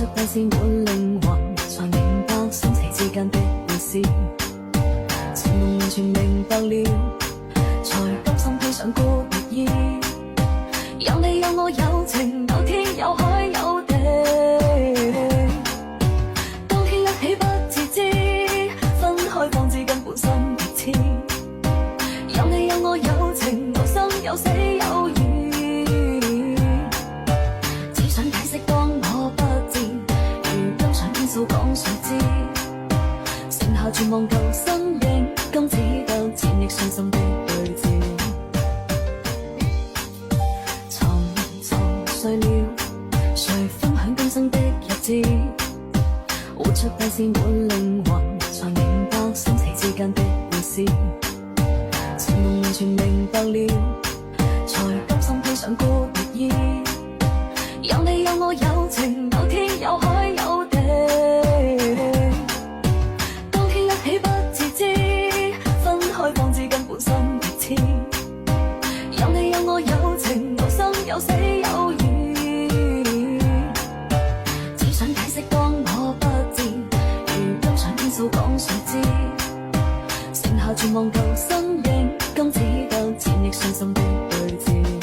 出低線滿靈魂，才明白生死之間的故事。情夢完全明白了，才甘心披上孤獨衣。有你有我有情，有天有海有地。當天一起不自知，分開方知根本心別痴。有你有我有情，有生有死有義。只想解釋當我不知，如今想傾訴講誰知？剩下絕望舊身影，今只得淺憶傷心的對峙。沉沉睡了，誰分享今生的日子？活出低線滿靈魂，才明白生死之間的故事。情夢完全明白了，才甘心披上孤獨衣。有你有我有情，有天有海有地。當天一起不自知，分開方知根本心別痴。有你有我有情，有生有死有義。只想解釋當我不知，如今想傾訴講誰知？剩下絕望舊身影，今只得淺憶傷心的對峙。